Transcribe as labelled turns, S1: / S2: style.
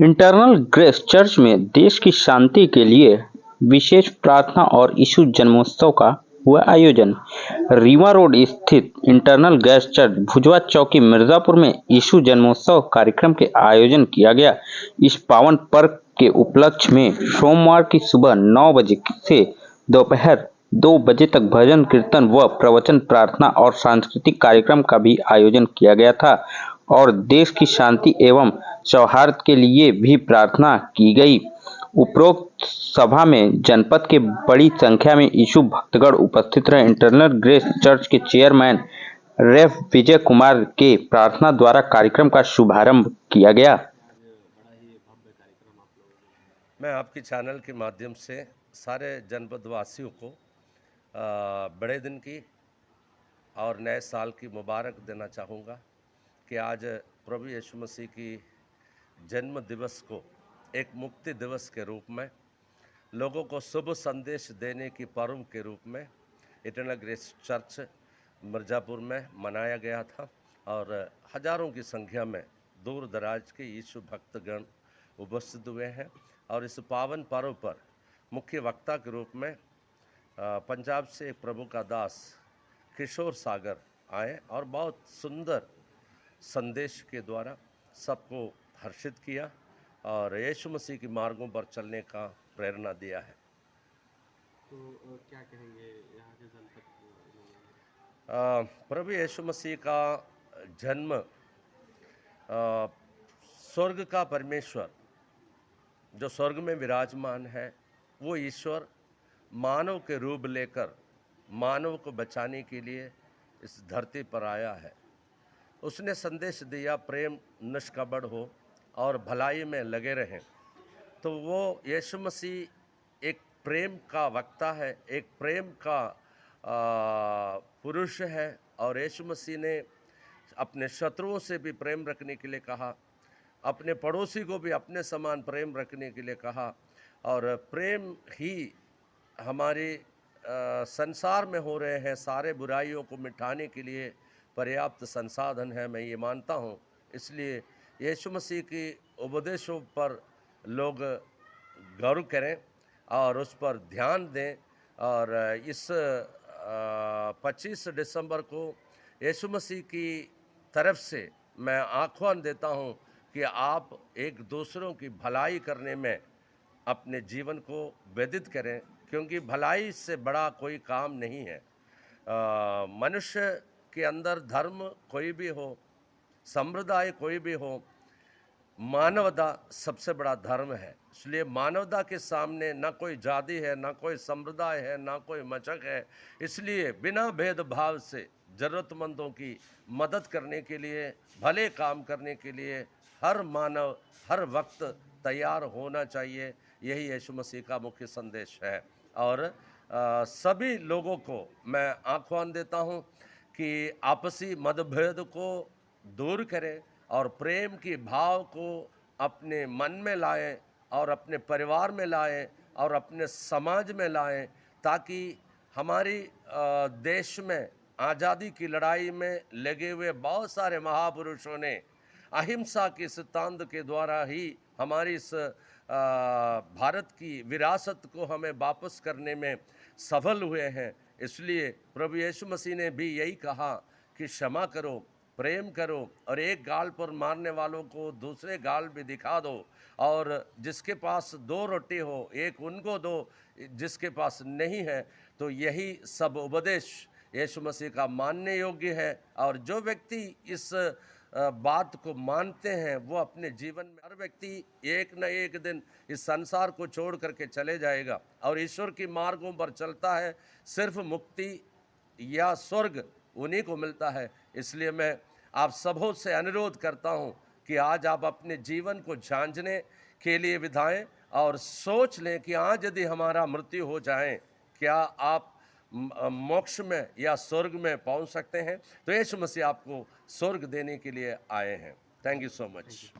S1: Internal grace church में देश की शांति के लिए विशेष प्रार्थना और यीशु जन्मोत्सव का हुआ आयोजन। रीवा रोड स्थित इंटरनल ग्रेस चर्च भुजवा चौकी मिर्जापुर में यीशु जन्मोत्सव कार्यक्रम के आयोजन किया गया। इस पावन पर्व के उपलक्ष्य में सोमवार की सुबह 9 बजे से दोपहर 2 बजे तक भजन कीर्तन व प्रवचन प्रार्थना और सांस्कृतिक कार्यक्रम का भी आयोजन किया गया था और देश की शांति एवं सौहार्द के लिए भी प्रार्थना की गई। उपरोक्त सभा में जनपद के बड़ी संख्या में यीशु भक्तगण उपस्थित रहे। इंटरनल ग्रेस चर्च के चेयरमैन रेव विजय कुमार के प्रार्थना द्वारा कार्यक्रम का शुभारंभ किया गया।
S2: मैं आपके चैनल के माध्यम से सारे जनपद वासियों को बड़े दिन की और नए साल की मुबारक देना चाहूँगा कि आज प्रभु यीशु मसीह की जन्म दिवस को एक मुक्ति दिवस के रूप में लोगों को शुभ संदेश देने की पर्व के रूप में इटर्नल ग्रेस चर्च मिर्ज़ापुर में मनाया गया था और हजारों की संख्या में दूर दराज के यीशु भक्तगण उपस्थित हुए हैं और इस पावन पर्व पर मुख्य वक्ता के रूप में पंजाब से एक प्रभु का दास किशोर सागर आए और बहुत सुंदर संदेश के द्वारा सबको हर्षित किया और यीशु मसीह के मार्गों पर चलने का प्रेरणा दिया है।
S3: तो क्या कहेंगे यहाँ के जनपद
S2: प्रभु यीशु मसीह का जन्म स्वर्ग का परमेश्वर जो स्वर्ग में विराजमान है वो ईश्वर मानव के रूप लेकर मानव को बचाने के लिए इस धरती पर आया है। उसने संदेश दिया प्रेम निष्कपट हो और भलाई में लगे रहें। तो वो यीशु मसीह एक प्रेम का वक्ता है, एक प्रेम का पुरुष है और यीशु मसीह ने अपने शत्रुओं से भी प्रेम रखने के लिए कहा, अपने पड़ोसी को भी अपने समान प्रेम रखने के लिए कहा और प्रेम ही हमारे संसार में हो रहे हैं सारे बुराइयों को मिटाने के लिए पर्याप्त संसाधन है, मैं ये मानता हूँ। इसलिए यीशु मसीह की उपदेशों पर लोग गौर करें और उस पर ध्यान दें और इस 25 दिसंबर को यीशु मसीह की तरफ से मैं आह्वान देता हूँ कि आप एक दूसरों की भलाई करने में अपने जीवन को व्यतीत करें, क्योंकि भलाई से बड़ा कोई काम नहीं है। मनुष्य के अंदर धर्म कोई भी हो, संप्रदाय कोई भी हो, मानवता सबसे बड़ा धर्म है। इसलिए मानवता के सामने ना कोई जाति है, ना कोई संप्रदाय है, ना कोई मचक है। इसलिए बिना भेदभाव से ज़रूरतमंदों की मदद करने के लिए, भले काम करने के लिए हर मानव हर वक्त तैयार होना चाहिए। यही यीशु मसीह का मुख्य संदेश है और सभी लोगों को मैं आह्वान देता हूँ कि आपसी मतभेद को दूर करें और प्रेम की भाव को अपने मन में लाएं और अपने परिवार में लाएं और अपने समाज में लाएं, ताकि हमारी देश में आज़ादी की लड़ाई में लगे हुए बहुत सारे महापुरुषों ने अहिंसा के सिद्धांत के द्वारा ही हमारी इस भारत की विरासत को हमें वापस करने में सफल हुए हैं। इसलिए प्रभु यीशु मसीह ने भी यही कहा कि क्षमा करो, प्रेम करो और एक गाल पर मारने वालों को दूसरे गाल भी दिखा दो और जिसके पास 2 रोटी हो एक उनको दो, जिसके पास नहीं है। तो यही सब उपदेश यीशु मसीह का मानने योग्य है और जो व्यक्ति इस बात को मानते हैं वो अपने जीवन में हर व्यक्ति एक न एक दिन इस संसार को छोड़ करके चले जाएगा और ईश्वर की मार्गों पर चलता है। सिर्फ मुक्ति या स्वर्ग उन्हीं को मिलता है। इसलिए मैं आप सबों से अनुरोध करता हूं कि आज आप अपने जीवन को जांचने के लिए विधाएं और सोच लें कि आज यदि हमारा मृत्यु हो जाए क्या आप मोक्ष में या स्वर्ग में पहुंच सकते हैं। तो यीशु मसीह आपको स्वर्ग देने के लिए आए हैं। Thank you so much.